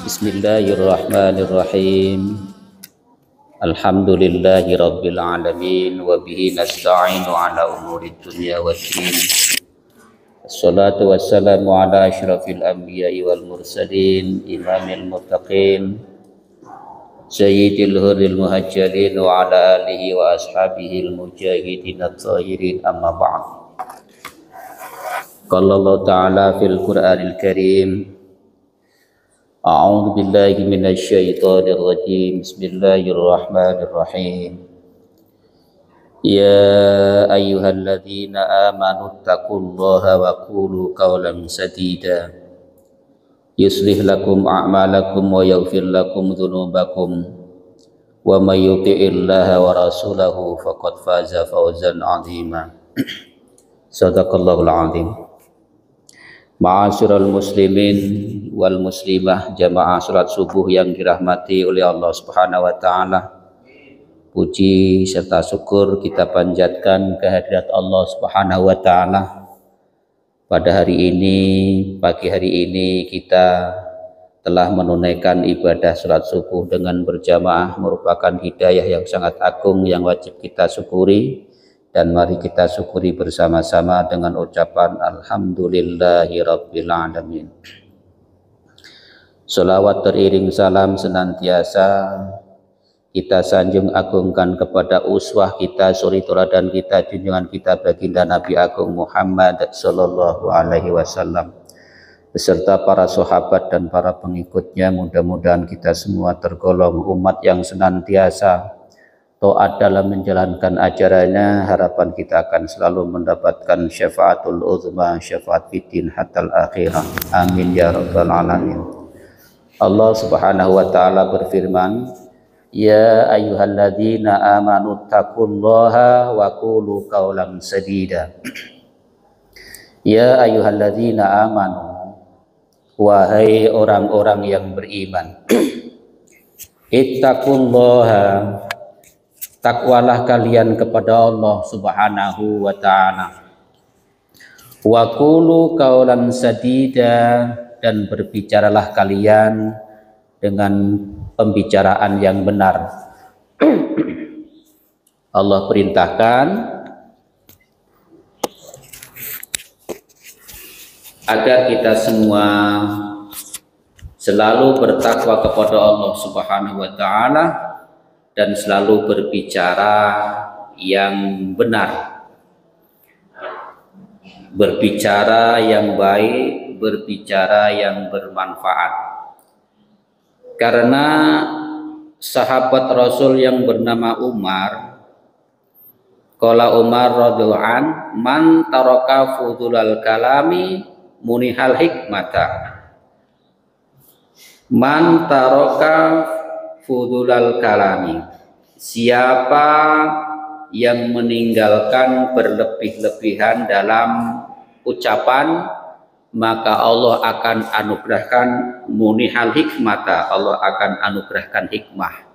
Bismillahirrahmanirrahim. Alhamdulillahi rabbil alamin wa bihi nasta'inu ala umuri dunya waddin. Assalatu wassalamu ala asyrafil anbiya'i wal mursalin imamil muttaqin sayyidil hurril muhajirin wa ala alihi wa ashabihil mujahidin at-tahirin amma ba'd. Qala Allah ta'ala fil Qur'anil Karim, A'udzu billahi minasy syaithanir rajim. Bismillahirrahmanirrahim. Ya ayyuhalladzina amanu taqullaha wa qulu qawlan sadida. Yuslih lakum a'malakum wa yaghfir lakum dzunubakum. Wa may yuti'illaha wa rasulahu faqad faza fawzan 'azima. Shadaqallahul 'azim. Ma'asyiral muslimin wal muslimah, jamaah salat subuh yang dirahmati oleh Allah Subhanahu wa taala. Puji serta syukur kita panjatkan kehadirat Allah Subhanahu wa taala. Pada hari ini, pagi hari ini kita telah menunaikan ibadah salat subuh dengan berjamaah, merupakan hidayah yang sangat agung yang wajib kita syukuri. Dan mari kita syukuri bersama-sama dengan ucapan Alhamdulillahi Rabbil Alamin. Salawat teriring salam senantiasa kita sanjung agungkan kepada uswah kita, suri teladan kita, junjungan kita baginda Nabi Agung Muhammad sallallahu alaihi wasallam beserta para sahabat dan para pengikutnya. Mudah-mudahan kita semua tergolong umat yang senantiasa taat dalam menjalankan ajarannya. Harapan kita akan selalu mendapatkan syafaatul uzma, syafaat fiddin hatal akhirah. Amin ya rabbal alamin. Allah Subhanahu wa taala berfirman, Ya ayyuhalladzina amanu taqullaha wa qulu qawlan sadida. Ya ayyuhalladzina amanu, wahai orang-orang yang beriman. Ittaqullaha, takwalah kalian kepada Allah Subhanahu wa ta'ala. Wa qulu qawlan sadida, dan berbicaralah kalian dengan pembicaraan yang benar. Allah perintahkan agar kita semua selalu bertakwa kepada Allah Subhanahu wa ta'ala dan selalu berbicara yang benar, berbicara yang baik, berbicara yang bermanfaat. Karena sahabat Rasul yang bernama Umar, qala Umar radhiyallahu an, man taraka fudulal kalami munihal hikmata. Man taraka fudulal kalami, siapa yang meninggalkan berlebih-lebihan dalam ucapan, maka Allah akan anugerahkan munihal hikmata, Allah akan anugerahkan hikmah.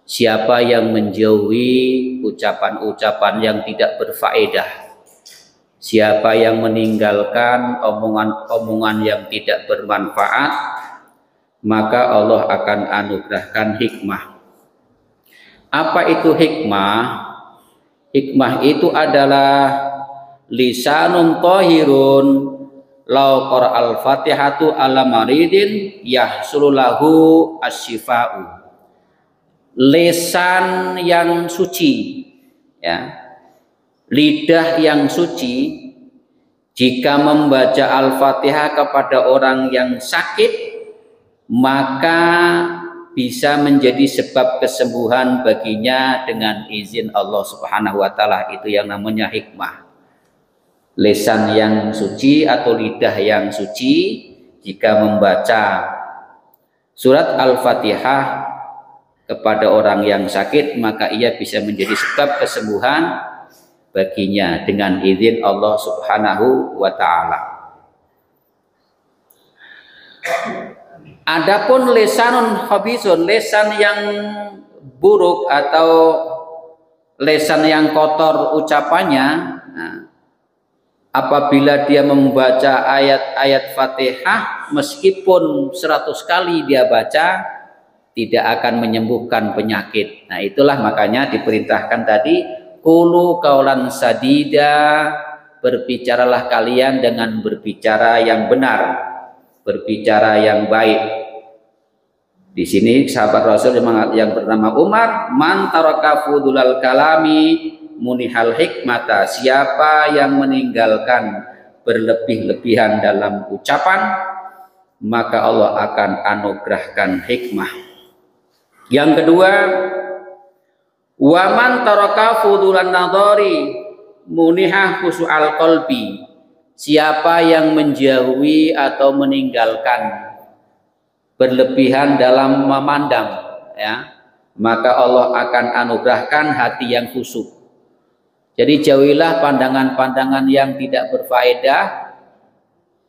Siapa yang menjauhi ucapan-ucapan yang tidak berfaedah, siapa yang meninggalkan omongan-omongan yang tidak bermanfaat, maka Allah akan anugerahkan hikmah. Apa itu hikmah? Hikmah itu adalah lisanun tahirun law qara'al fatihatu ala maridin yahsululahu asyifa'u. Lisan yang suci, ya, lidah yang suci, jika membaca Al-Fatihah kepada orang yang sakit, maka bisa menjadi sebab kesembuhan baginya dengan izin Allah Subhanahu wa taala. Itu yang namanya hikmah. Lisan yang suci atau lidah yang suci jika membaca surat Al-Fatihah kepada orang yang sakit, maka ia bisa menjadi sebab kesembuhan baginya dengan izin Allah Subhanahu wa taala. Adapun lisanun khabisun, lisan yang buruk atau lisan yang kotor ucapannya, apabila dia membaca ayat-ayat Fatihah meskipun 100 kali dia baca tidak akan menyembuhkan penyakit. Nah, itulah makanya diperintahkan tadi qulu qaulan sadida, berbicaralah kalian dengan berbicara yang benar, berbicara yang baik. Di sini sahabat Rasul yang bernama Umar, man taraka fudulal kalami munihal hikmata, siapa yang meninggalkan berlebih-lebihan dalam ucapan maka Allah akan anugerahkan hikmah. Yang kedua, wa man taraka fudulan nadhari munihah khusu'al qalbi, siapa yang menjauhi atau meninggalkan berlebihan dalam memandang, ya, maka Allah akan anugerahkan hati yang khusyuk. Jadi jauhilah pandangan-pandangan yang tidak berfaedah,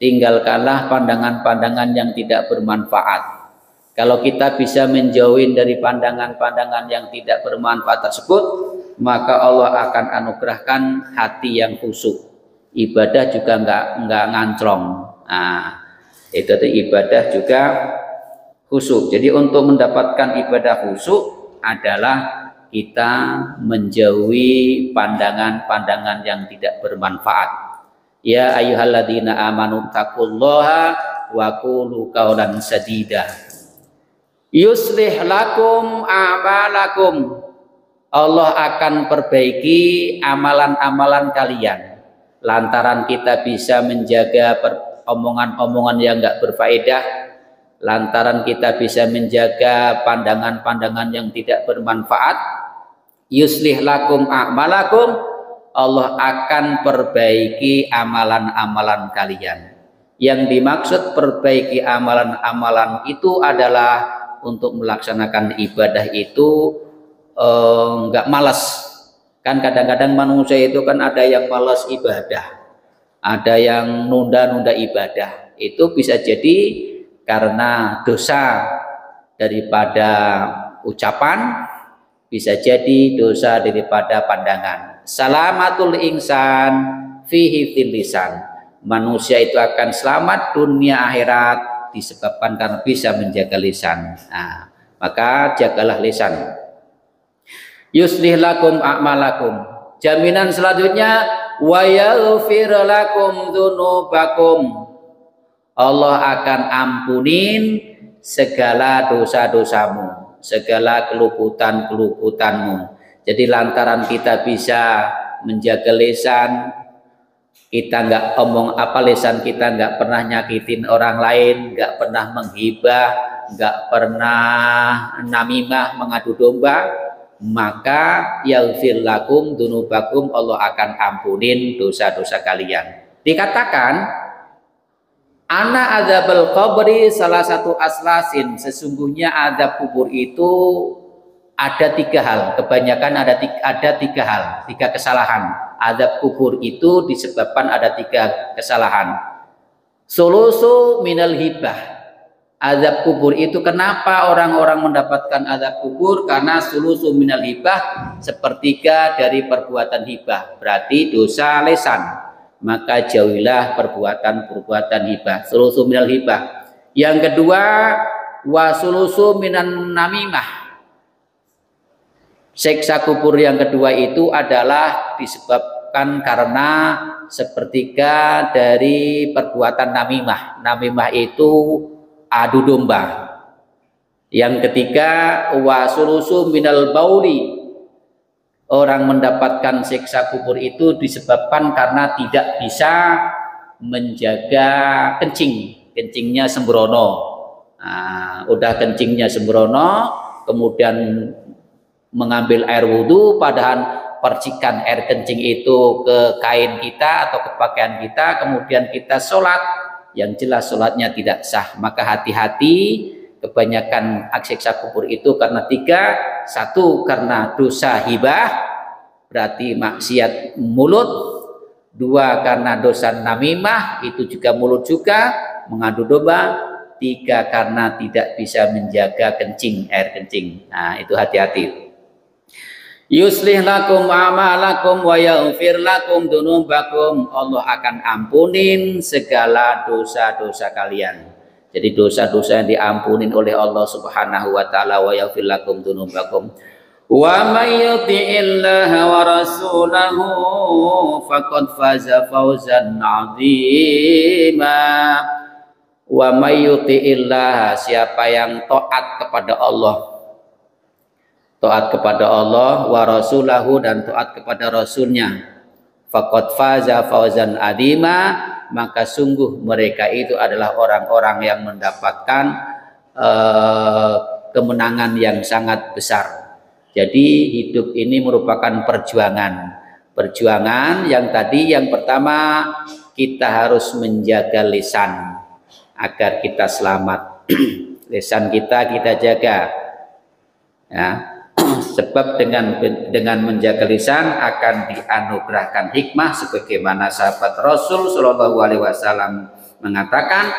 tinggalkanlah pandangan-pandangan yang tidak bermanfaat. Kalau kita bisa menjauhin dari pandangan-pandangan yang tidak bermanfaat tersebut, maka Allah akan anugerahkan hati yang khusyuk. Ibadah juga enggak nganclong. Nah, itu ibadah juga khusyuk. Jadi untuk mendapatkan ibadah khusyuk adalah kita menjauhi pandangan-pandangan yang tidak bermanfaat. Ya ayyuhalladzina amanu taqullaha wa qulu qaulan sadida yuslih lakum a'malakum. Allah akan perbaiki amalan-amalan kalian lantaran kita bisa menjaga omongan-omongan yang enggak berfaedah, lantaran kita bisa menjaga pandangan-pandangan yang tidak bermanfaat. Yuslih lakum a'malakum, Allah akan perbaiki amalan-amalan kalian. Yang dimaksud perbaiki amalan-amalan itu adalah untuk melaksanakan ibadah itu enggak malas. Kan kadang-kadang manusia itu kan ada yang malas ibadah, ada yang nunda-nunda ibadah. Itu bisa jadi karena dosa daripada ucapan, bisa jadi dosa daripada pandangan. Salamatul insan fihi fil lisan, manusia itu akan selamat dunia akhirat disebabkan karena bisa menjaga lisan. Nah, maka jagalah lisan. Yuslih lakum a'malakum, jaminan selanjutnya wa yaghfir lakum dzunubakum, Allah akan ampunin segala dosa-dosamu, segala keluputan-keluputanmu. Jadi lantaran kita bisa menjaga lisan, kita nggak omong apa, lisan kita nggak pernah nyakitin orang lain, nggak pernah menghibah, nggak pernah namimah, mengadu domba, maka yaghfir lakum dzunubakum, Allah akan ampunin dosa-dosa kalian. Dikatakan ana adzabul qabri salah satu aslasin, sesungguhnya azab kubur itu ada 3 hal, kebanyakan ada 3 hal, 3 kesalahan. Azab kubur itu disebabkan ada 3 kesalahan. Sulusu minal hibah, azab kubur itu kenapa orang-orang mendapatkan azab kubur? Karena sulusu minal hibah, sepertiga dari perbuatan hibah, berarti dosa lisan. Maka jauhilah perbuatan-perbuatan hibah, sulusu minal hibah. Yang kedua, wa sulusu minan namimah, siksa kubur yang kedua itu adalah disebabkan karena sepertiga dari perbuatan namimah. Namimah itu adu domba. Yang ketiga, wa sulusu minal bauli, orang mendapatkan siksa kubur itu disebabkan karena tidak bisa menjaga kencing, kencingnya sembrono. Nah, udah kencingnya sembrono, kemudian mengambil air wudhu, padahal percikan air kencing itu ke kain kita atau ke pakaian kita, kemudian kita sholat, yang jelas sholatnya tidak sah. Maka hati-hati, kebanyakan siksa kubur itu karena 3. 1 karena dosa hibah, berarti maksiat mulut. 2 karena dosa namimah, itu juga mulut juga, mengadu domba. 3 karena tidak bisa menjaga kencing, air kencing. Nah, itu hati-hati. Yuslih lakum amalakum wa yaghfir lakum dunubakum. Allah akan ampunin segala dosa-dosa kalian. Jadi dosa-dosa yang diampunin oleh Allah Subhanahu wa taala, wa yaghfir lakum dunubakum. Wa may yuti'illaha wa rasulahu faqad faza fawzan 'azima. Wa may yuti'illaha, siapa yang taat kepada Allah, taat kepada Allah wa rasulahu, dan taat kepada rasulnya, faqad faza fawzan adima, maka sungguh mereka itu adalah orang-orang yang mendapatkan kemenangan yang sangat besar. Jadi hidup ini merupakan perjuangan yang tadi, yang pertama kita harus menjaga lisan agar kita selamat. Lisan kita jaga, ya. Sebab dengan menjaga lisan akan dianugerahkan hikmah, sebagaimana sahabat Rasul Shallallahu Alaihi Wasallam mengatakan,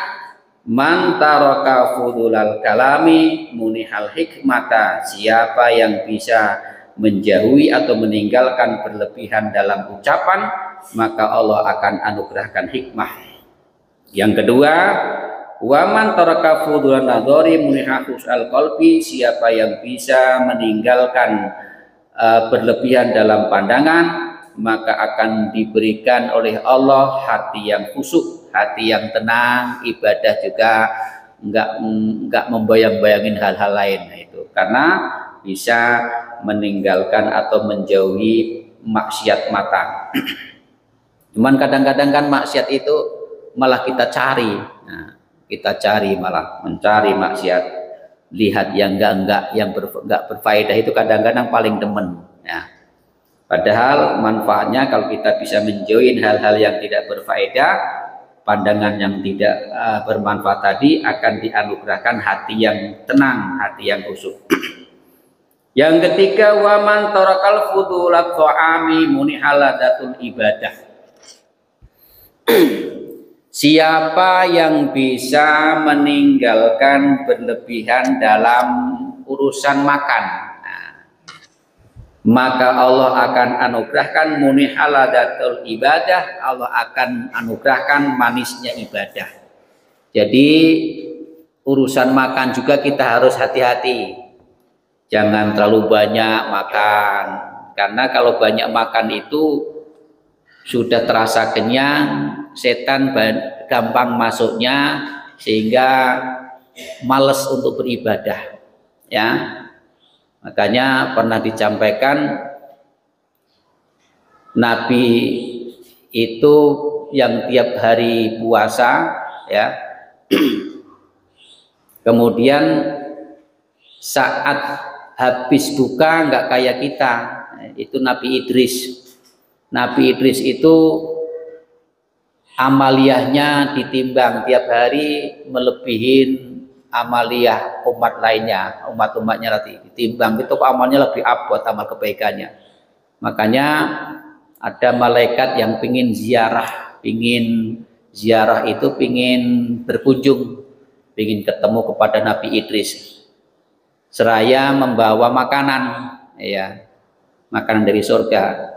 man taraka fudulal kalami munihal hikmata, siapa yang bisa menjauhi atau meninggalkan berlebihan dalam ucapan, maka Allah akan anugerahkan hikmah. Yang kedua, waman taraka fudulan nadhari munihahus al-qalbi, siapa yang bisa meninggalkan berlebihan dalam pandangan, maka akan diberikan oleh Allah hati yang khusyuk, hati yang tenang, ibadah juga enggak membayang-bayangin hal-hal lain. Nah, itu karena bisa meninggalkan atau menjauhi maksiat mata. Cuman kadang-kadang kan maksiat itu malah kita cari. Nah, kita cari, malah mencari maksiat, lihat yang enggak berfaedah, itu kadang-kadang paling demen, ya. Padahal manfaatnya kalau kita bisa menjauhi hal-hal yang tidak berfaedah, pandangan yang tidak bermanfaat tadi, akan dianugerahkan hati yang tenang, hati yang khusyuk. Yang ketiga, waman tarakal fudulat ta'ami munihaladatul ibadah. Siapa yang bisa meninggalkan berlebihan dalam urusan makan, maka Allah akan anugerahkan munihaladatul ibadah, Allah akan anugerahkan manisnya ibadah. Jadi urusan makan juga kita harus hati-hati, jangan terlalu banyak makan, karena kalau banyak makan itu sudah terasa kenyang, setan gampang masuknya, sehingga males untuk beribadah, ya. Makanya pernah disampaikan, Nabi itu yang tiap hari puasa, ya, kemudian saat habis buka nggak kayak kita, itu Nabi Idris. Nabi Idris itu amaliyahnya ditimbang tiap hari melebihin amaliyah umat lainnya, umatnya nanti ditimbang, itu amalnya lebih abot, amal kebaikannya. Makanya ada malaikat yang pingin ziarah itu pingin berkunjung, pingin ketemu kepada Nabi Idris, seraya membawa makanan, ya, makanan dari surga.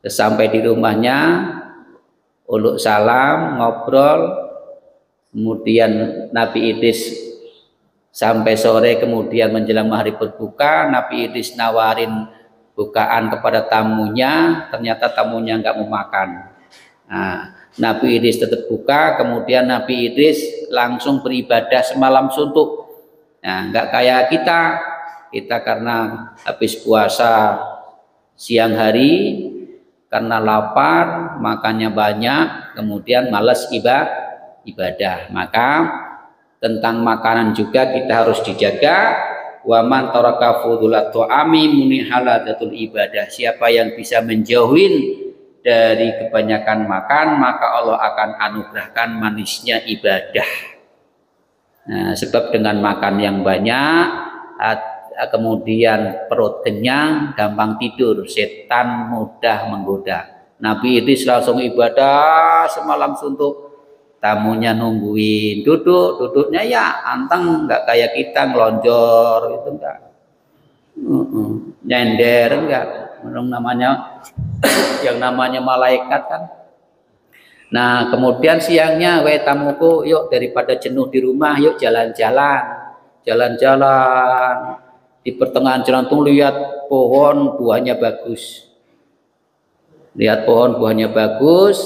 Sampai di rumahnya, uluk salam, ngobrol, kemudian Nabi Idris sampai sore, kemudian menjelang maghrib berbuka, Nabi Idris nawarin bukaan kepada tamunya, ternyata tamunya nggak mau makan. Nah, Nabi Idris tetap buka, kemudian Nabi Idris langsung beribadah semalam suntuk. Nah, nggak kayak kita karena habis puasa siang hari, karena lapar, makannya banyak, kemudian malas ibadah. Maka tentang makanan juga kita harus dijaga. Waman taraka fudulat ta'ami munihaladatul ibadah, siapa yang bisa menjauhin dari kebanyakan makan, maka Allah akan anugerahkan manisnya ibadah. Nah, sebab dengan makan yang banyak, kemudian perut kenyang, gampang tidur, setan mudah menggoda. Nabi Idris langsung ibadah semalam suntuk, tamunya nungguin, duduknya ya anteng, nggak kayak kita ngelonjor, itu enggak. Nyender enggak, yang namanya malaikat kan. Nah kemudian siangnya, weh tamuku, yuk daripada jenuh di rumah, yuk jalan-jalan. Jalan-jalan di pertengahan jalan tuh lihat pohon buahnya bagus. Lihat pohon buahnya bagus,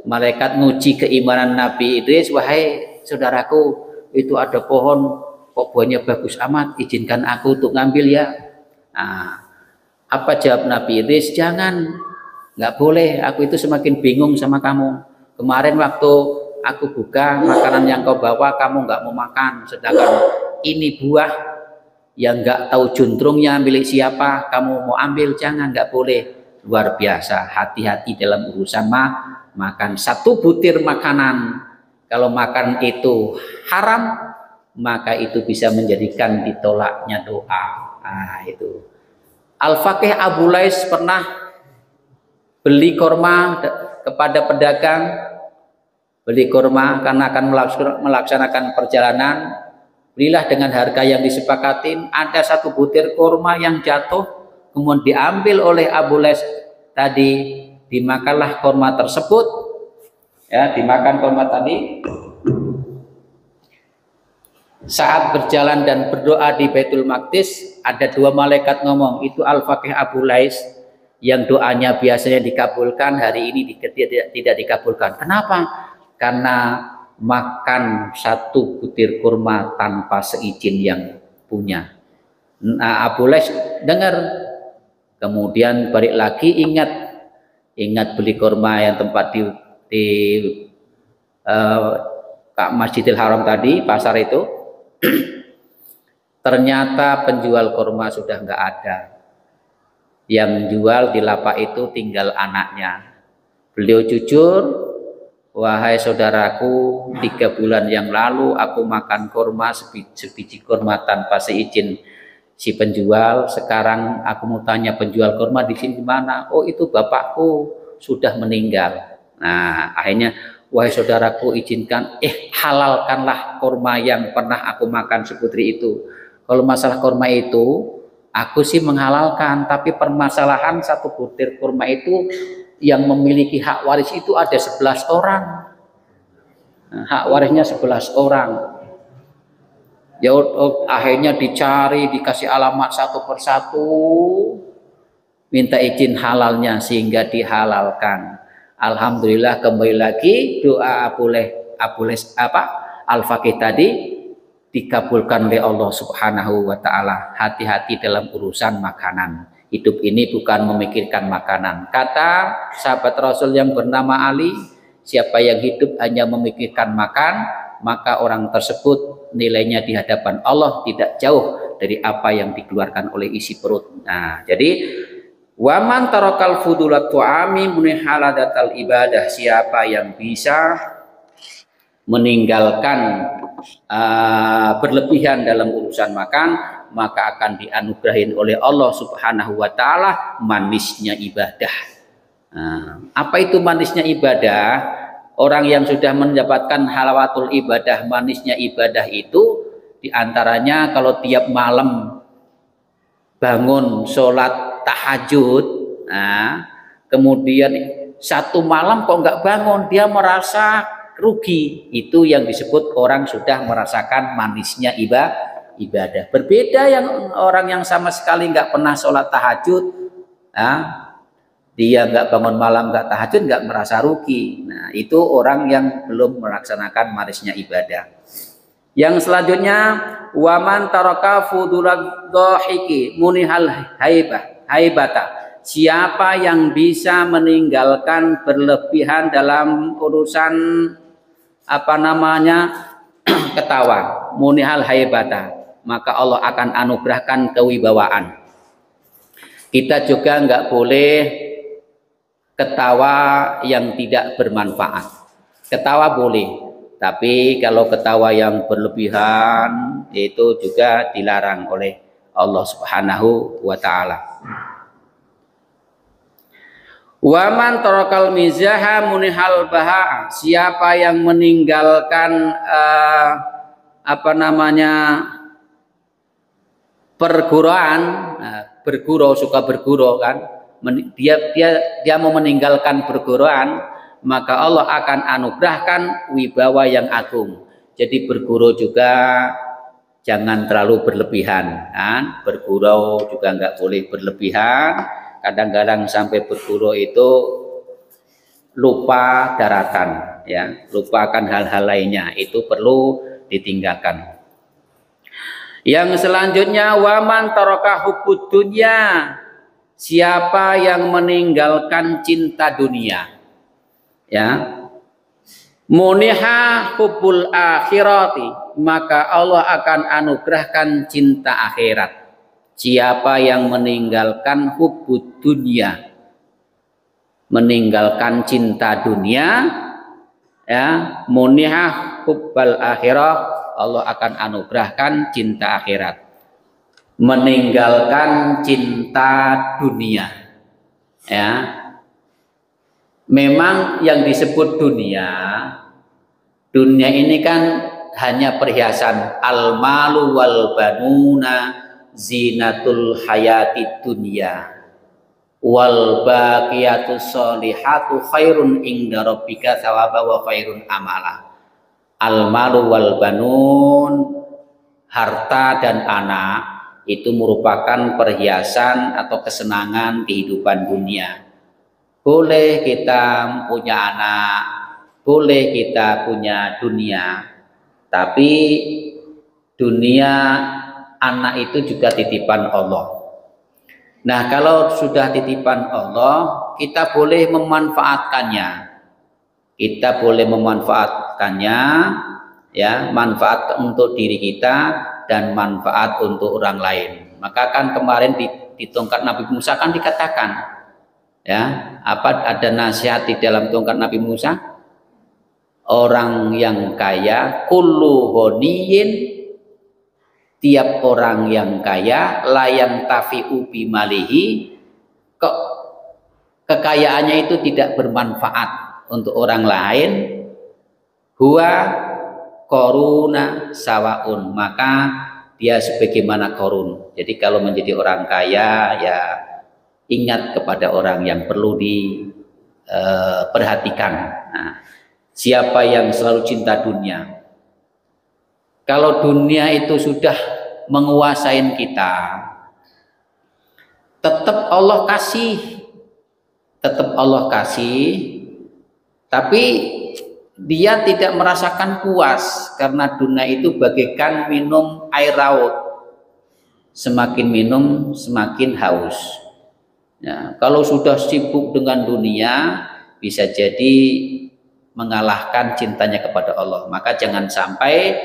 malaikat nguji keimanan Nabi Idris, wahai saudaraku, itu ada pohon kok buahnya bagus amat, izinkan aku untuk ngambil ya. Nah, apa jawab Nabi Idris? Jangan, nggak boleh, aku itu semakin bingung sama kamu. Kemarin waktu aku buka makanan yang kau bawa, kamu nggak mau makan, sedangkan ini buah yang nggak tahu juntrungnya milik siapa, kamu mau ambil, jangan, nggak boleh. Luar biasa, hati-hati dalam urusan makan. Satu butir makanan, kalau makan itu haram, maka itu bisa menjadikan ditolaknya doa. Nah, itu. Al-Faqih Abu Lais pernah beli korma kepada pedagang, beli korma karena akan melaksanakan perjalanan. Belilah dengan harga yang disepakatin. Ada satu butir korma yang jatuh, kemudian diambil oleh Abu Lais tadi, dimakanlah korma tersebut. Ya, dimakan korma tadi. Saat berjalan dan berdoa di Baitul Maqdis, ada dua malaikat ngomong, itu Al-Faqih Abu Lais yang doanya biasanya dikabulkan, hari ini tidak dikabulkan. Kenapa? Karena makan satu butir kurma tanpa seizin yang punya. Nah, Abu Lais dengar, kemudian balik lagi, ingat beli kurma yang tempat di Masjidil Haram tadi, pasar itu. Ternyata penjual kurma sudah nggak ada. Yang jual di lapak itu tinggal anaknya. Beliau jujur, wahai saudaraku, 3 bulan yang lalu aku makan kurma, sebiji kurma tanpa seizin si penjual. Sekarang aku mau tanya penjual kurma di sini di mana? Oh, itu bapakku sudah meninggal. Nah, akhirnya, wahai saudaraku, izinkan, halalkanlah kurma yang pernah aku makan seputri itu. Kalau masalah kurma itu, aku sih menghalalkan, tapi permasalahan satu butir kurma itu yang memiliki hak waris itu ada 11 orang. Nah, hak warisnya 11 orang. Ya, akhirnya dicari, dikasih alamat satu persatu, minta izin halalnya sehingga dihalalkan. Alhamdulillah, kembali lagi doa Al-Faqih tadi dikabulkan oleh Allah Subhanahu wa Ta'ala. Hati-hati dalam urusan makanan. Hidup ini bukan memikirkan makanan. Kata sahabat Rasul yang bernama Ali, siapa yang hidup hanya memikirkan makan, maka orang tersebut nilainya di hadapan Allah tidak jauh dari apa yang dikeluarkan oleh isi perut. Nah, jadi waman tarakal fudulat tu'ami munhaladatal ibadah, siapa yang bisa meninggalkan berlebihan dalam urusan makan, maka akan dianugerahin oleh Allah Subhanahu wa Ta'ala manisnya ibadah. Apa itu manisnya ibadah? Orang yang sudah mendapatkan halawatul ibadah, manisnya ibadah itu diantaranya kalau tiap malam bangun sholat tahajud, kemudian satu malam kok nggak bangun, dia merasa rugi. Itu yang disebut orang sudah merasakan manisnya ibadah. Berbeda yang orang yang sama sekali nggak pernah sholat tahajud, dia nggak bangun malam, nggak tahajud, nggak merasa rugi. Nah, itu orang yang belum melaksanakan manisnya ibadah. Yang selanjutnya, waman taraka fudulat dhahiki munihal haibata. Siapa yang bisa meninggalkan berlebihan dalam urusan ketawa, munihal haibata, maka Allah akan anugerahkan kewibawaan. Kita juga nggak boleh ketawa yang tidak bermanfaat. Ketawa boleh, tapi kalau ketawa yang berlebihan itu juga dilarang oleh Allah Subhanahu wa Ta'ala. Waman tarakal mizaha munihal baha, siapa yang meninggalkan perguruan, berguru, suka berguru kan, dia mau meninggalkan perguruan, maka Allah akan anugerahkan wibawa yang agung. Jadi berguru juga jangan terlalu berlebihan kan, berguru juga nggak boleh berlebihan. Kadang-kadang sampai berguru itu lupa daratan, ya, lupakan hal-hal lainnya, itu perlu ditinggalkan. Yang selanjutnya, waman taraka hubbud dunya, siapa yang meninggalkan cinta dunia, ya, muniha hubbul akhirati, maka Allah akan anugerahkan cinta akhirat. Siapa yang meninggalkan hubbud dunya, meninggalkan cinta dunia, ya, muniha hubbal akhirah, Allah akan anugerahkan cinta akhirat. Meninggalkan cinta dunia, ya, memang yang disebut dunia ini kan hanya perhiasan. Al malu wal banuna zinatul hayati dunya wal baqiyatus sholihatu khairun inda rabbika thawaba wa khairun amala. Al malu wal banun, harta dan anak itu merupakan perhiasan atau kesenangan kehidupan dunia. Boleh kita punya anak, boleh kita punya dunia, tapi dunia, anak itu juga titipan Allah. Nah, kalau sudah titipan Allah, kita boleh memanfaatkannya. Kita boleh memanfaatkannya, ya, manfaat untuk diri kita dan manfaat untuk orang lain. Maka kan kemarin di tongkat Nabi Musa kan dikatakan, ya, apa ada nasihat di dalam tongkat Nabi Musa? Orang yang kaya, kullu ghaniyin, tiap orang yang kaya, layang tafi'u bimalihi, kok kekayaannya itu tidak bermanfaat untuk orang lain, huwa koruna sawaun, maka dia sebagaimana korun. Jadi kalau menjadi orang kaya, ya ingat kepada orang yang perlu diperhatikan. Nah, siapa yang selalu cinta dunia, kalau dunia itu sudah menguasai kita, tetap Allah kasih, tapi dia tidak merasakan puas, karena dunia itu bagaikan minum air laut, semakin minum semakin haus. Ya, kalau sudah sibuk dengan dunia, bisa jadi mengalahkan cintanya kepada Allah. Maka jangan sampai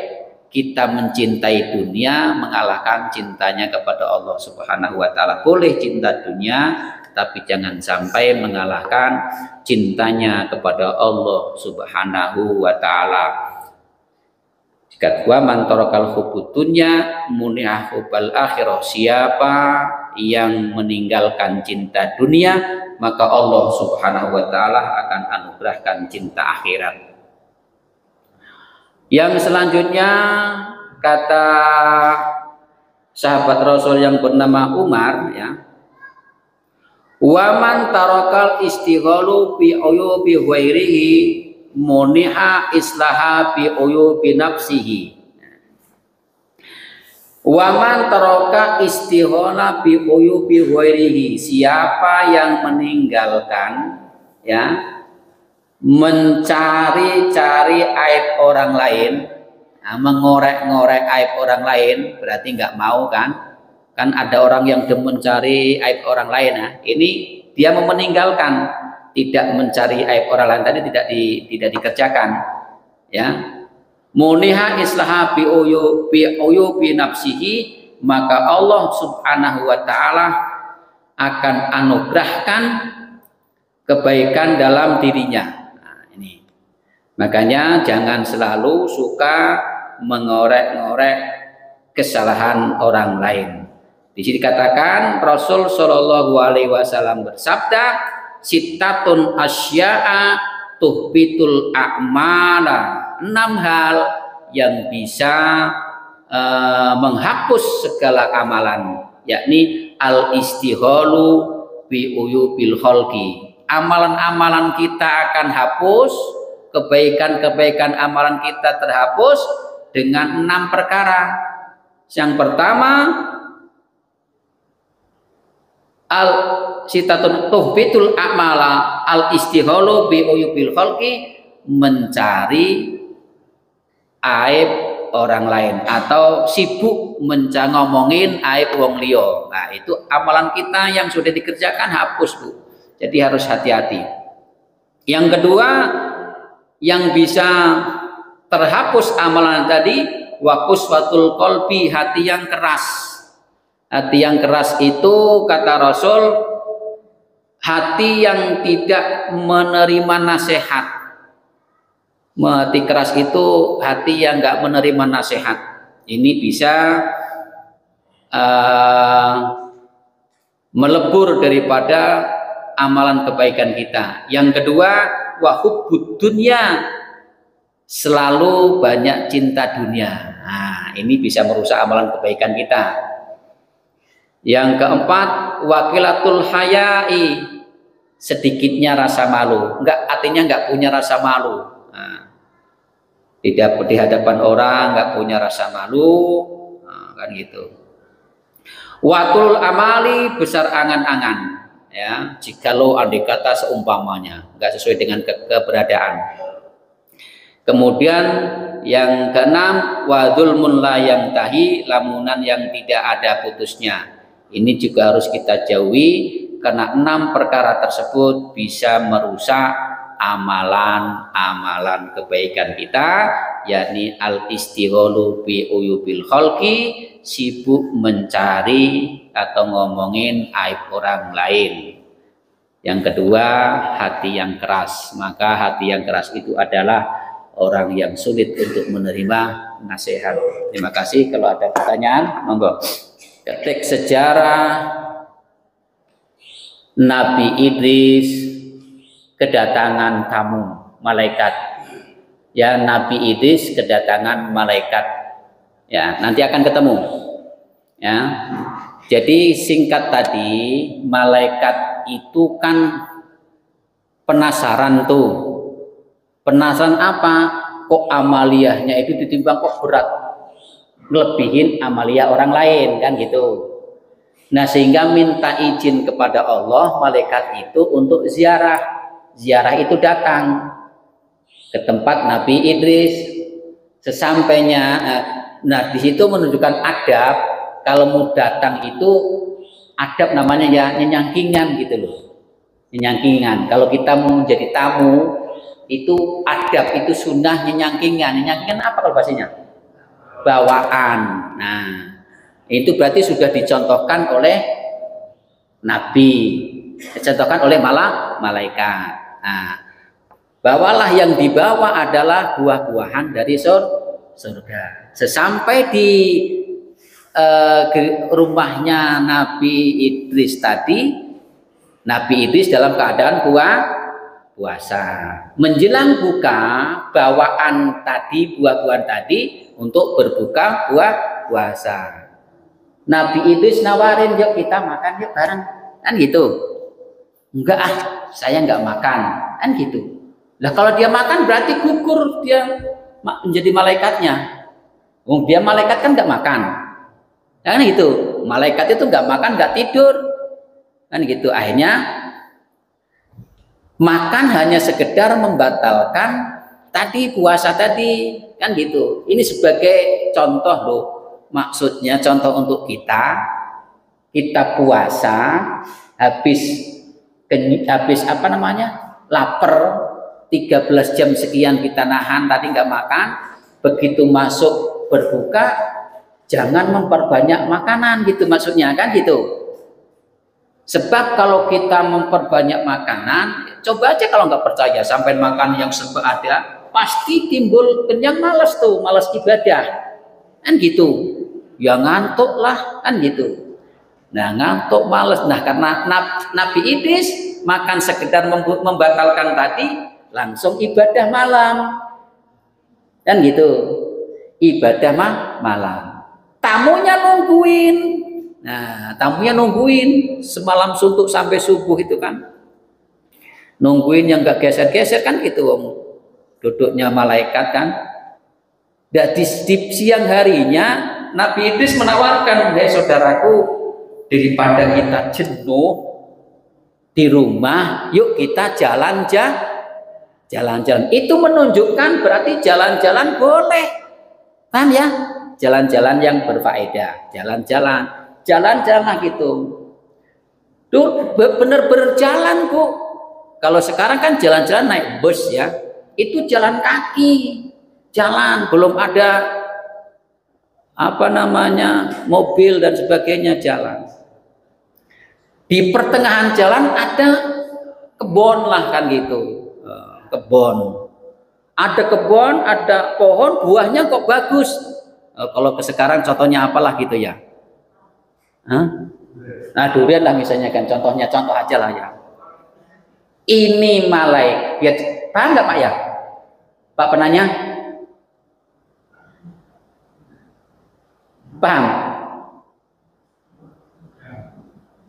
kita mencintai dunia mengalahkan cintanya kepada Allah Subhanahu wa taala. Boleh cinta dunia, tapi jangan sampai mengalahkan cintanya kepada Allah Subhanahu wa taala. Jika gua mantorokal hubbud dunya muni'ah hubbal akhirah, siapa yang meninggalkan cinta dunia, maka Allah Subhanahu wa taala akan anugerahkan cinta akhirat. Yang selanjutnya, kata sahabat Rasul yang bernama Umar, ya, waman tarakal istighalu bi uyubi ghairihi muniha islaha bi uyubi nafsihi. Waman taraka istighala bi uyubi ghairihi, siapa yang meninggalkan, ya, mencari-cari aib orang lain, nah, mengorek-ngorek aib orang lain, berarti nggak mau kan? Kan ada orang yang mencari aib orang lain. Nah, ini dia mau meninggalkan, tidak mencari aib orang lain tadi, tidak dikerjakan, ya. Muniha islaha bi uyubi nafsihi, maka Allah Subhanahu wa taala akan anugerahkan kebaikan dalam dirinya. Nah, ini. Makanya jangan selalu suka mengorek-ngorek kesalahan orang lain. Di sini dikatakan Rasul Shallallahu alaihi wasallam bersabda, sittatun asya'a tuhbitul a'mala, 6 hal yang bisa menghapus segala amalan, yakni al-istiholu bi uyubil khalqi. Amalan-amalan kita akan hapus, kebaikan-kebaikan amalan kita terhapus dengan 6 perkara. Yang pertama, sitatun tuhbitul a'mala al-istiholu bi uyubil khalqi, mencari aib orang lain atau sibuk ngomongin aib wong liya. Nah, itu amalan kita yang sudah dikerjakan hapus, Bu. Jadi harus hati-hati. Yang kedua, yang bisa terhapus amalan tadi, wa quswatul qalbi, hati yang keras. Hati yang keras itu kata Rasul, hati yang tidak menerima nasihat. Hati keras itu hati yang nggak menerima nasihat. Ini bisa melebur daripada amalan kebaikan kita. Yang kedua, wahubbud dunya, selalu banyak cinta dunia. Nah, ini bisa merusak amalan kebaikan kita. Yang keempat, wakilatul hayai, sedikitnya rasa malu. Artinya nggak punya rasa malu. Nah, tidak di hadapan orang nggak punya rasa malu, nah, kan gitu. Watul amali, besar angan-angan. Ya, jikalau andai kata seumpamanya nggak sesuai dengan keberadaan. Kemudian yang keenam, wadulmun la yang tahi, lamunan yang tidak ada putusnya. Ini juga harus kita jauhi karena 6 perkara tersebut bisa merusak amalan-amalan kebaikan kita, yakni al-istiholu bi uyubil khalqi, sibuk mencari atau ngomongin aib orang lain. Yang kedua, hati yang keras. Maka hati yang keras itu adalah orang yang sulit untuk menerima nasihat. Terima kasih. Kalau ada pertanyaan, monggo. Ketik sejarah Nabi Idris kedatangan tamu malaikat. Ya, Nabi Idris kedatangan malaikat. Ya, nanti akan ketemu. Ya. Jadi singkat tadi, malaikat itu kan penasaran tuh. Penasaran apa? Kok amaliyahnya itu ditimbang kok berat, ngelebihin amalia orang lain, kan gitu. Nah, sehingga minta izin kepada Allah malaikat itu untuk ziarah. Ziarah itu datang ke tempat Nabi Idris. Sesampainya, nah di situ menunjukkan adab. Kalau mau datang itu adab namanya ya nyenyangkingan gitu loh. Nyenyangkingan. Kalau kita mau menjadi tamu itu adab, itu sunnah nyenyangkingan. Nyenyangkingan apa kalau bahasanya? Bawaan. Nah, itu berarti sudah dicontohkan oleh Nabi, dicontohkan oleh malaikat. Nah, bawalah yang dibawa adalah buah-buahan dari surga. Sesampai di rumahnya Nabi Idris tadi, Nabi Idris dalam keadaan puasa. Menjelang buka, bawaan tadi, buah-buahan tadi untuk berbuka puasa. Nabi Idris nawarin, yuk kita makan yuk bareng, kan gitu. Enggak ah, saya enggak makan, kan gitu. Lah kalau dia makan berarti gugur dia menjadi malaikatnya. Dia malaikat kan enggak makan, kan gitu. Malaikat itu enggak makan, enggak tidur, kan gitu. Akhirnya makan hanya sekedar membatalkan tadi puasa tadi, kan gitu. Ini sebagai contoh loh. Maksudnya contoh untuk kita puasa habis apa namanya lapar 13 jam sekian kita nahan tadi nggak makan, begitu masuk berbuka jangan memperbanyak makanan gitu, maksudnya kan gitu. Sebab kalau kita memperbanyak makanan, coba aja kalau nggak percaya sampai makan yang serba ada, pasti timbul kenyang, malas tuh, malas ibadah, kan gitu. Ya ngantuk lah, kan gitu. Nah ngantuk, males. Nah karena Nabi Idris makan sekedar membatalkan tadi, langsung ibadah malam, kan gitu. Ibadah malam. tamunya nungguin. Nah, tamunya nungguin semalam suntuk sampai subuh itu kan. Nungguin yang gak geser-geser kan gitu om. Duduknya malaikat kan. Dan di siang harinya Nabi Idris menawarkan, "Hei saudaraku, daripada kita jenuh di rumah, yuk kita jalan-jalan." Itu menunjukkan berarti jalan-jalan boleh. Paham ya? Jalan-jalan yang berfaedah, jalan-jalan gitu. Tuh bener-bener jalan Bu. Kalau sekarang kan jalan-jalan naik bus ya, itu jalan kaki, jalan, belum ada apa namanya mobil dan sebagainya, jalan. Di pertengahan jalan ada kebun lah kan gitu, kebun. Ada kebun, ada pohon, buahnya kok bagus. Kalau sekarang contohnya apalah gitu ya? Nah durian lah misalnya kan, contoh aja lah ya. Ini malaikat, paham nggak Pak ya? Pak penanya, paham?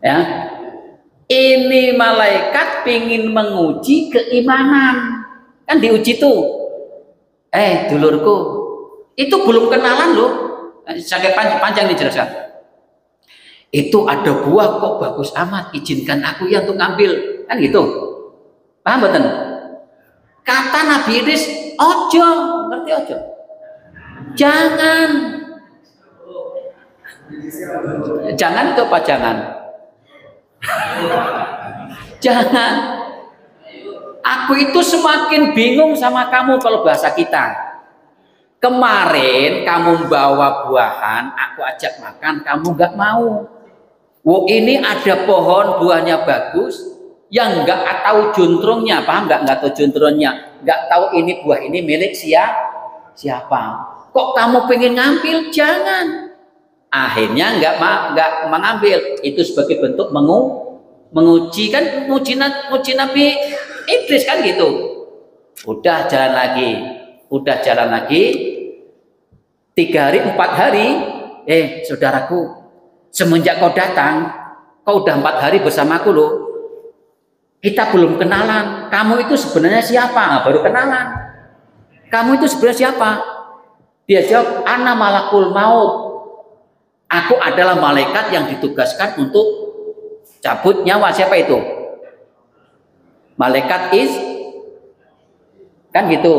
Ya, ini malaikat pingin menguji keimanan, kan diuji tuh. Dulurku, itu belum kenalan loh. Sampai panjang dijelaskan. Itu ada buah kok bagus amat, izinkan aku ya untuk ngambil, kan gitu. Paham betul? Kata Nabi Idris, ojo, ngerti ojo? Jangan itu apa jangan? Jangan. Aku itu semakin bingung sama kamu kalau bahasa kita. Kemarin kamu bawa buahan, aku ajak makan, kamu nggak mau. Ini ada pohon buahnya bagus, yang nggak tahu juntrungnya, paham nggak? Nggak tahu juntrungnya, nggak tahu ini buah ini milik siapa. Kok kamu pengen ngambil? Jangan. Akhirnya nggak mengambil. Itu sebagai bentuk menguji kan, menguji Nabi Idris kan gitu. Udah jalan lagi 3 hari 4 hari. Saudaraku, semenjak kau datang, kau udah 4 hari bersamaku loh. Kita belum kenalan. Kamu itu sebenarnya siapa? Baru kenalan. Kamu itu sebenarnya siapa? Dia jawab, ana malakul maut. Aku adalah malaikat yang ditugaskan untuk cabut nyawa. Siapa itu? Malaikat kan gitu.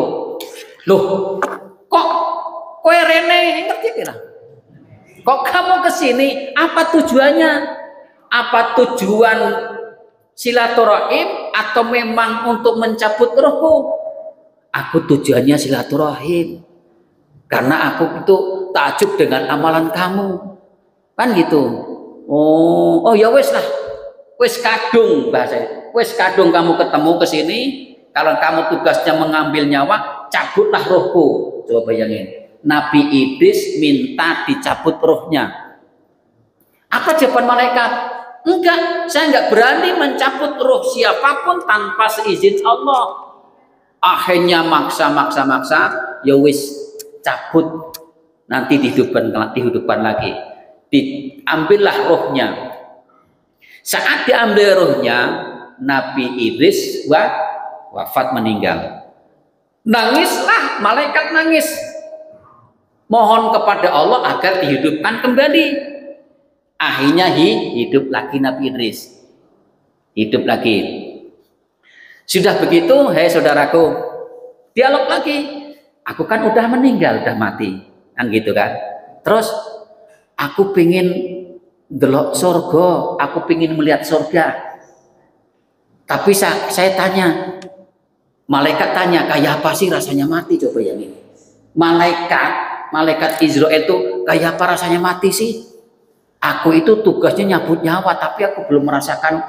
Loh, kok kowe rene ngerti tidak? Kok kamu kesini? Apa tujuannya? Apa tujuan silaturahim atau memang untuk mencabut rohku? Aku tujuannya silaturahim. Karena aku itu takjub dengan amalan kamu. Kan gitu. Oh ya wes lah. Wes kadung bahasa. Wes kadung kamu ketemu ke sini. Kalau kamu tugasnya mengambil nyawa, cabutlah rohku. Coba bayangin. Nabi Idris minta dicabut rohnya. Apa jawaban malaikat? Enggak, saya enggak berani mencabut roh siapapun tanpa seizin Allah. Akhirnya maksa, ya wis cabut, nanti dihidupkan lagi. Diambillah rohnya. Saat diambil rohnya, Nabi Idris wafat, meninggal. Nangislah, malaikat nangis. Mohon kepada Allah agar dihidupkan kembali. Akhirnya hidup lagi Nabi Idris. Hidup lagi. Sudah begitu, hei saudaraku, dialog lagi. Aku kan udah meninggal, udah mati. Kan gitu kan. Terus, aku pengen delok surga, aku pengen melihat surga. Tapi saya tanya, malaikat tanya, kayak apa sih rasanya mati? Coba yang ini. Malaikat Israel itu kayak apa rasanya mati sih? Aku itu tugasnya nyabut nyawa, tapi aku belum merasakan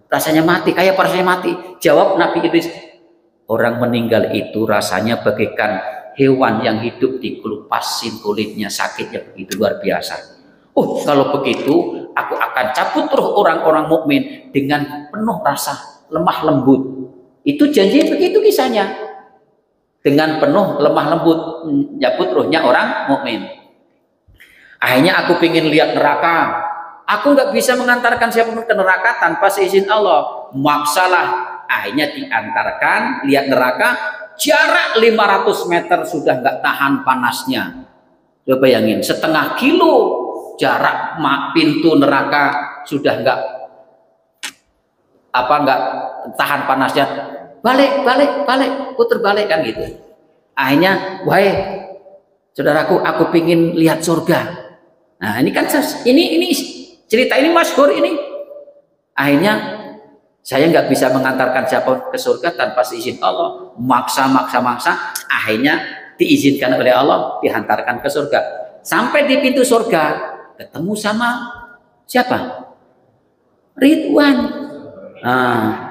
rasanya mati. Kayak apa rasanya mati? Jawab Nabi Idris, orang meninggal itu rasanya bagaikan hewan yang hidup dikelupasin kulitnya, sakitnya begitu luar biasa. Kalau begitu, aku akan cabut roh orang-orang mukmin dengan penuh rasa lemah lembut. Itu janji begitu kisahnya. Dengan penuh lemah lembut menyambut rohnya orang mukmin. Akhirnya aku pengen lihat neraka. Aku nggak bisa mengantarkan siapapun ke neraka tanpa seizin Allah. Maksalah. Akhirnya diantarkan lihat neraka. Jarak 500 meter sudah nggak tahan panasnya. Coba bayangin, setengah kilo jarak pintu neraka sudah nggak tahan panasnya. Balik, putar balik kan gitu. Akhirnya, wahai saudaraku, aku pingin lihat surga. Nah, ini kan ini cerita ini masyhur ini. Akhirnya saya nggak bisa mengantarkan siapa ke surga tanpa seizin Allah. Maksa. Akhirnya diizinkan oleh Allah, dihantarkan ke surga. Sampai di pintu surga, ketemu sama siapa? Ridwan. Nah.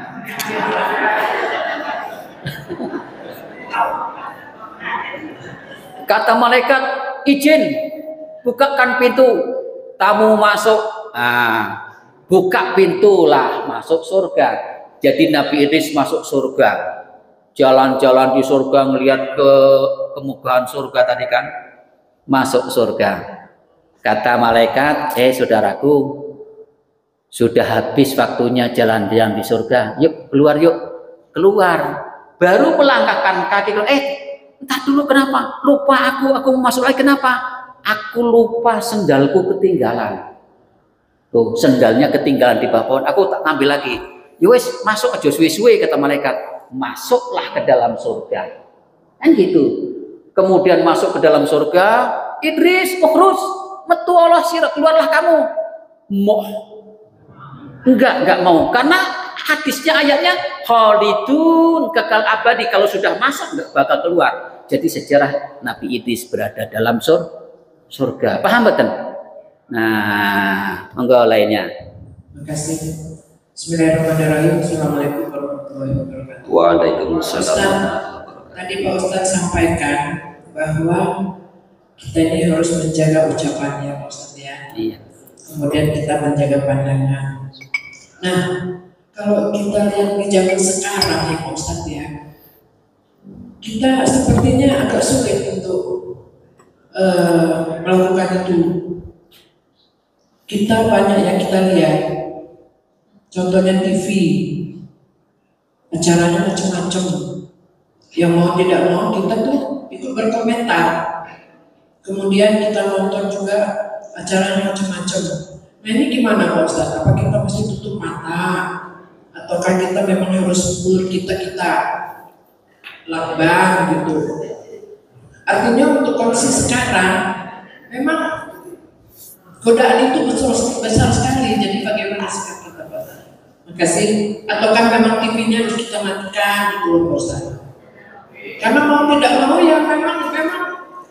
Kata malaikat, izin, bukakan pintu, tamu masuk. Nah, buka pintu lah, masuk surga. Jadi Nabi Idris masuk surga. Jalan-jalan di surga, ngelihat ke kemegahan surga tadi kan, masuk surga. Kata malaikat, saudaraku, sudah habis waktunya jalan-jalan di surga. Yuk keluar, yuk keluar. Baru melangkahkan kaki, entar dulu, kenapa? Lupa aku masuk lagi, kenapa? Aku lupa sendalku ketinggalan. Tuh, sendalnya ketinggalan di bawah pohon. Aku tak ngambil lagi. Yowes, masuk aja suwe-suwe, kata malaikat. Masuklah ke dalam surga. Kan gitu. Kemudian masuk ke dalam surga. Idris, ukhrus, metu Allah sirat, keluarlah kamu. Mau? Enggak mau. Karena hadisnya, ayatnya khalidun, kekal abadi. Kalau sudah masuk enggak bakal keluar. Jadi sejarah Nabi Idris berada dalam surga. Paham betul? Nah, monggo lainnya. Terima kasih. Bismillahirrahmanirrahim. Assalamualaikum warahmatullahi wabarakatuh. Waalaikumsalam. Tadi Pak Ustadz sampaikan bahwa kita ini harus menjaga ucapannya, Pak Ustadz ya. Iya. Kemudian kita menjaga pandangan. Nah, kalau kita lihat di zaman sekarang ya Pak Ustadz ya, kita sepertinya agak sulit untuk melakukan itu. Kita banyak yang kita lihat, contohnya TV, acaranya macam-macam. Yang mau tidak mau kita tuh ikut berkomentar. Kemudian kita nonton juga acaranya macam-macam. Nah ini gimana Pak Ustadz? Apa kita mesti tutup mata? Ataukah kita memang harus mulut kita lakban gitu? Artinya untuk kondisi sekarang memang godaan itu besar sekali. Jadi bagaimana sikap kita Pak? Terima kasih. Ataukah memang TV-nya harus kita matikan gitu Pak Ustadz? Karena mau tidak mau ya memang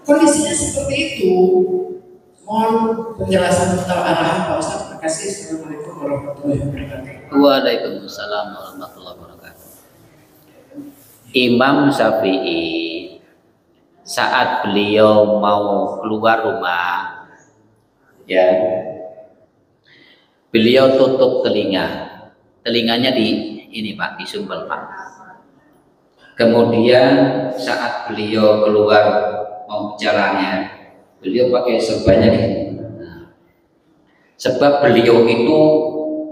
kondisinya seperti itu. Mohon penjelasan tentang arahan Pak Ustadz. Terima kasih. Assalamualaikum warahmatullahi wabarakatuh. Waalaikumsalam warahmatullahi wabarakatuh. Imam Syafi'i saat beliau mau keluar rumah, ya, beliau tutup telinganya di ini Pak, di sumpel Pak. Kemudian saat beliau keluar mau jalannya, beliau pakai serbannya ini. Sebab beliau itu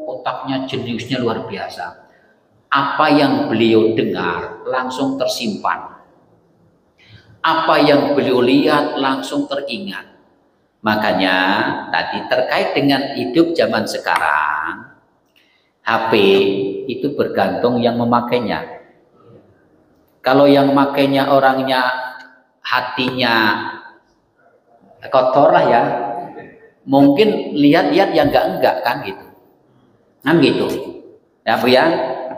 otaknya jeniusnya luar biasa. Apa yang beliau dengar langsung tersimpan. Apa yang beliau lihat langsung teringat. Makanya tadi terkait dengan hidup zaman sekarang, HP itu bergantung yang memakainya. Kalau yang memakainya orangnya hatinya kotor lah ya, mungkin lihat-lihat yang enggak kan gitu. Kan gitu. Ya Bu ya,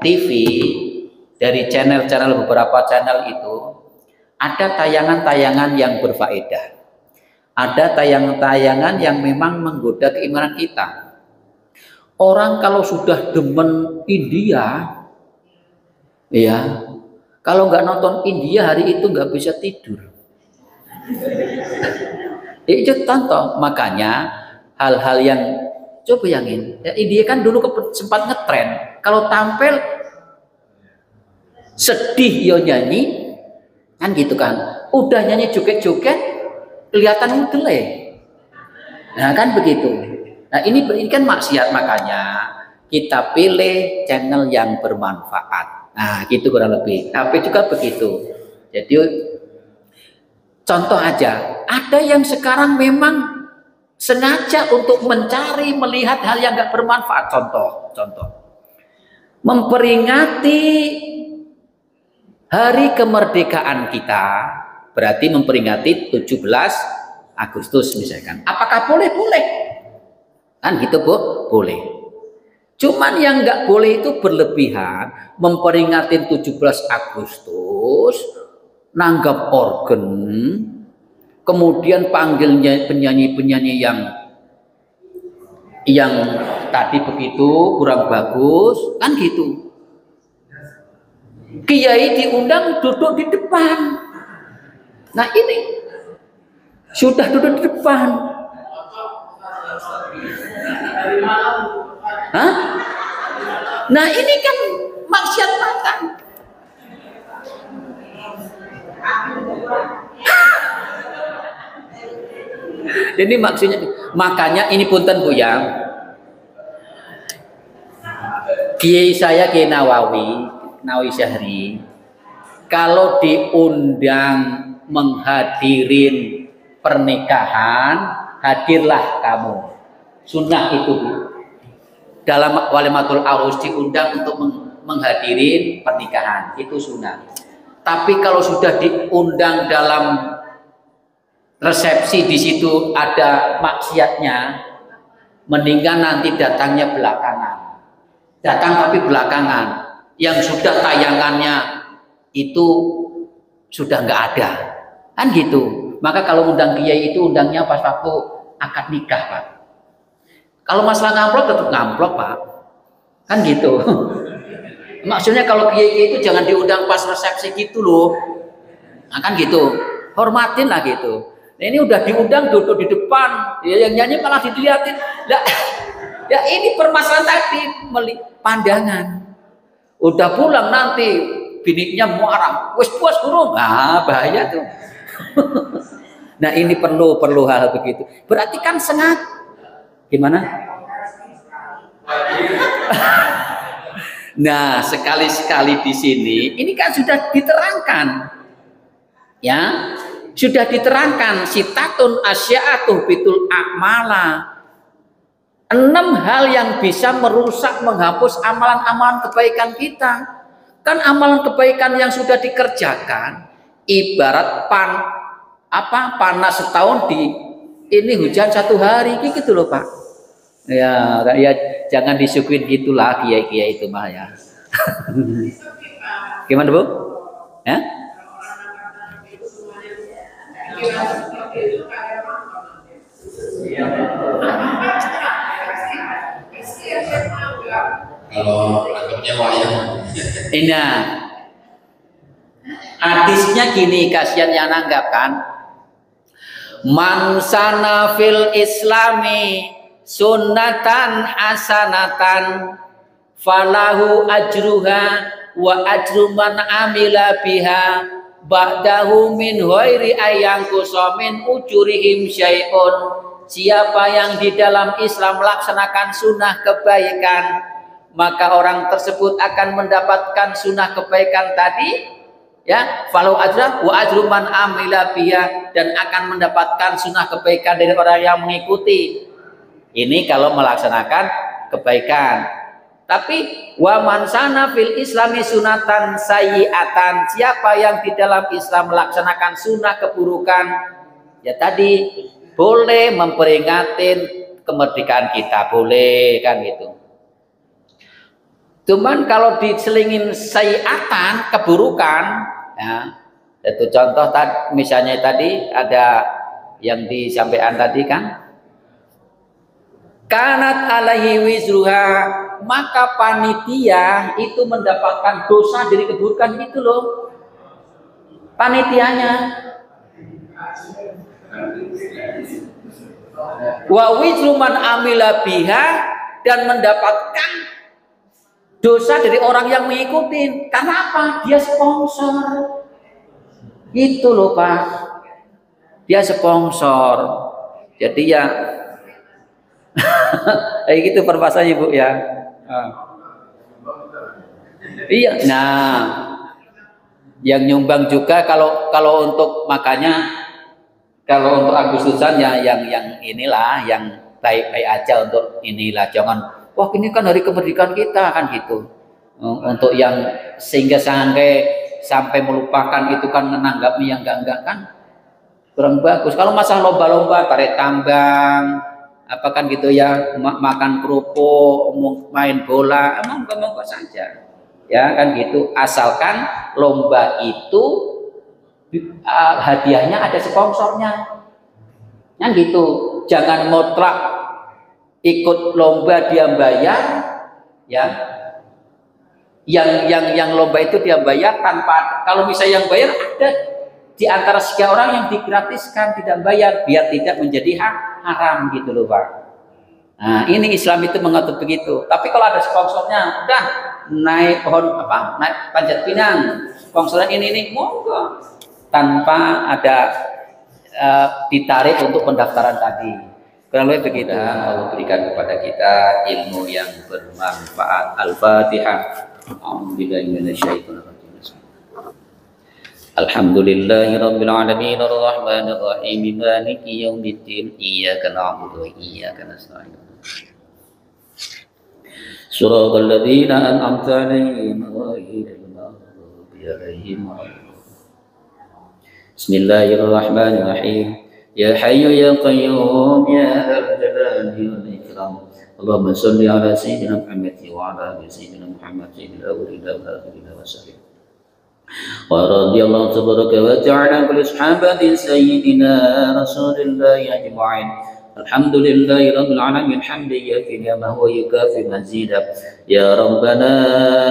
TV dari channel-channel, beberapa channel itu ada tayangan-tayangan yang berfaedah. Ada tayangan-tayangan yang memang menggoda keimanan kita. Orang kalau sudah demen India, ya, kalau nggak nonton India hari itu nggak bisa tidur. Itu contoh. Makanya hal-hal yang coba bayangin, ya, India kan dulu sempat ngetren. Kalau tampil sedih yo nyanyi, kan gitu kan. Udah nyanyi joget-joget, kelihatan mudele. Nah kan begitu. Nah ini kan maksiat, makanya kita pilih channel yang bermanfaat. Nah gitu kurang lebih. HP juga begitu. Jadi contoh aja, ada yang sekarang memang sengaja untuk mencari melihat hal yang nggak bermanfaat. Contoh, memperingati hari kemerdekaan kita, berarti memperingati 17 Agustus misalkan. Apakah boleh? Boleh. Kan gitu Bu? Boleh. Cuman yang nggak boleh itu berlebihan, memperingati 17 Agustus, nanggap organ, kemudian panggilnya penyanyi-penyanyi yang tadi begitu kurang bagus, kan gitu. Kiai diundang duduk di depan. Nah ini sudah duduk di depan. Hah? Nah ini kan maksiat matang. Ini maksudnya, makanya ini punten Bu ya. Kiai saya Kiai Nawawi Syahri, kalau diundang menghadirin pernikahan, hadirlah kamu. Sunnah itu Bu. Dalam Walimatul Arus diundang untuk menghadirin pernikahan, itu sunnah. Tapi kalau sudah diundang dalam resepsi, di situ ada maksiatnya, mendingan nanti datangnya belakangan. Datang tapi belakangan, yang sudah tayangannya itu sudah nggak ada, kan gitu. Maka kalau undang kiai itu undangnya pas waktu akad nikah Pak. Kalau masalah ngamplop tetap ngamplop Pak, kan gitu. Maksudnya kalau kiai itu jangan diundang pas resepsi gitu loh, nah, kan gitu. Hormatin lah gitu. Nah, ini udah diundang duduk di depan, ya, yang nyanyi malah dilihatin. Nah, ya ini permasalahan tadi, pandangan. Udah pulang nanti bininya marah, wes puas burung, nah bahaya tuh. Nah ini perlu hal begitu. Berarti kan sengaja. Gimana? Nah sekali-sekali di sini, ini kan sudah diterangkan, ya. Sudah diterangkan sitatun asya'atuh bitul a'mala. 6 hal yang bisa merusak, menghapus amalan-amalan kebaikan kita. Kan amalan kebaikan yang sudah dikerjakan ibarat panas setahun ini hujan 1 hari gitu loh Pak. Ya jangan disuguhin gitulah kiai-kiai itu mah ya. Gimana Bu? Ya? Kalau anggapnya wayang. Nah, hadisnya gini, kasihan yang nanggap kan. Man sana fil islami sunnatan hasanatan falahu ajruha wa ajru man amila biha ba'dahu min ghairi ayyanqusa min ujurihim syai'un. Siapa yang di dalam Islam melaksanakan sunnah kebaikan, maka orang tersebut akan mendapatkan sunnah kebaikan tadi, ya, falahu ajra wa ajru man amila biha, dan akan mendapatkan sunnah kebaikan dari orang yang mengikuti. Ini kalau melaksanakan kebaikan. Tapi wa man sana fil islami sunatan sayyi'atan, siapa yang di dalam Islam melaksanakan sunnah keburukan, ya tadi boleh memperingatin kemerdekaan kita, boleh kan gitu. Cuman kalau diselingin sayyi'atan, keburukan, ya, itu contoh misalnya tadi ada yang disampaikan tadi kan, kanat alaihi wizruha, maka panitia itu mendapatkan dosa dari keburukan itu loh, panitianya. Wa wizru man amila biha, dan mendapatkan dosa dari orang yang mengikuti. Karena apa? Dia sponsor. Itu loh Pak, dia sponsor. Jadi ya Kayak gitu permasalahannya Bu ya. Iya. Nah, yang nyumbang juga kalau untuk makanya kalau untuk Agustusan ya yang inilah yang baik-baik aja untuk inilah, jangan wah ini kan hari kemerdekaan kita kan gitu. Untuk yang sehingga sampai melupakan itu kan menanggapi yang enggak kan kurang bagus. Kalau masalah lomba-lomba tarik tambang apa kan gitu ya, makan kerupuk, main bola, emang monggo saja. Ya kan gitu, asalkan lomba itu hadiahnya ada sponsornya. Kan gitu. Jangan mutlak ikut lomba dia bayar ya. Yang lomba itu dia bayar tanpa, kalau misalnya yang bayar ada di antara sekian orang yang digratiskan tidak bayar biar tidak menjadi haram gitu loh Pak. Nah ini Islam itu mengatur begitu. Tapi kalau ada sponsornya, udah naik pohon naik panjat pinang, sponsornya ini monggo tanpa ada ditarik untuk pendaftaran tadi. Kurang lebih begitu. Allah berikan kepada kita ilmu yang bermanfaat. Al-Fatihah. Alhamdulillahirabbil alamin arrahmanir rahim maliki yaumiddin iyyaka na'budu wa iyyaka nasta'in Shiratal ladzina an'amta 'alaihim ghairil maghdubi 'alaihim Bismillahirrahmanirrahim Ya hayyu ya qayyum ya dzal jalali wal ikram Allahumma shalli ala sayyidina Muhammad wa ala ali sayyidina Muhammad sayyidil awwalin wal akhirin wa sallim wa radiyallahu tabaraka wa ta'ala an sahabati sayyidina Rasulillah ajma'in Alhamdulillahi rabbil alamin hamdan yafiya ma huwa yukafi mazida ya rabbana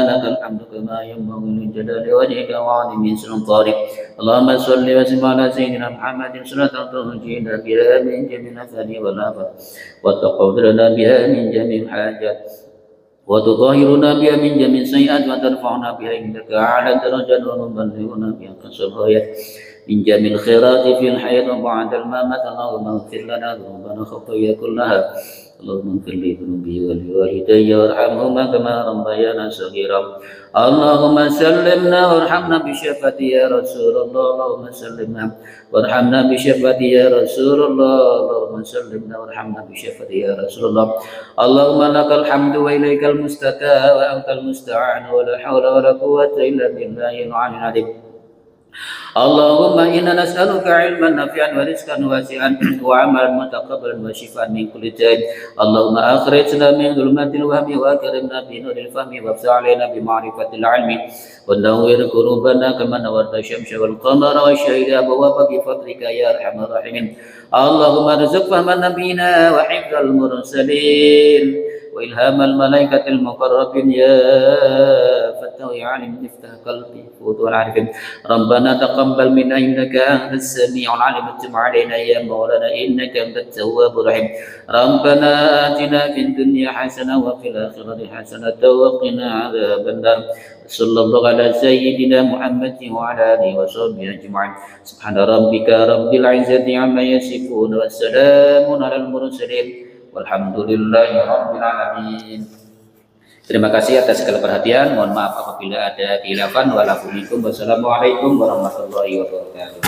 lakal hamdu kama yanbaghi li jalali wajhika wa 'azimi sultanik Allahumma shalli wa sallim ala sayyidina Muhammadin salatan tunjina biha min jami'il afati wal afat wa taqabbal biha min jami'il hajat wa tudahhiruna biha min jami'is sayyi'at wa tarfa'una biha indaka 'ala darajat wa nuballighuna biha qasal ghayat من جميع الخيرات في الحياة وبعد الممات اللهم اغفر لنا ذنوبنا خطايا كلها اللهم اغفر لي ذنوبي ولوالدي وارحمهما كما ربيانا صغيرا اللهم سلمنا وارحمنا بشفاعتك يا رسول الله اللهم سلمنا وارحمنا بشفاعتك يا رسول الله اللهم سلمنا وارحمنا بشفاعتك يا رسول الله اللهم لك الحمد وإليك المستكى وأنت المستعان ولا حول ولا قوة إلا بالله العلي العظيم اللهم إنا نسألك علما نافعا ورزقا واسعا وعملا متقبلا وشفاء من كل داء اللهم أخرجنا من ظلمات الوهم وأكرمنا بنور الفهم وافتح علينا بمعرفة العلم ونور قلوبنا كما نورت الشمس والقمر والشهيد أبواب بفضلك يا أرحم الراحمين اللهم ارزق فهم نبينا وحفظ المرسلين وإلهام الملائكة المقربين يا فتاح يا عليم افتح قلبي فوت والعارفين ربنا تقبل منا إنك أنت السميع العليم وتب علينا يا مولانا إنك أنت التواب الرحيم ربنا آتنا في الدنيا حسنة وفي الآخرة حسنة وقنا عذاب النار صلى الله على سيدنا محمد وعلى آله وصحبه أجمعين سبحان ربك رب العزة عما يصفون والسلام على المرسلين walhamdulillahi rabbil alamin. Terima kasih atas segala perhatian. Mohon maaf apabila ada khilafan. Wassalamualaikum warahmatullahi wabarakatuh.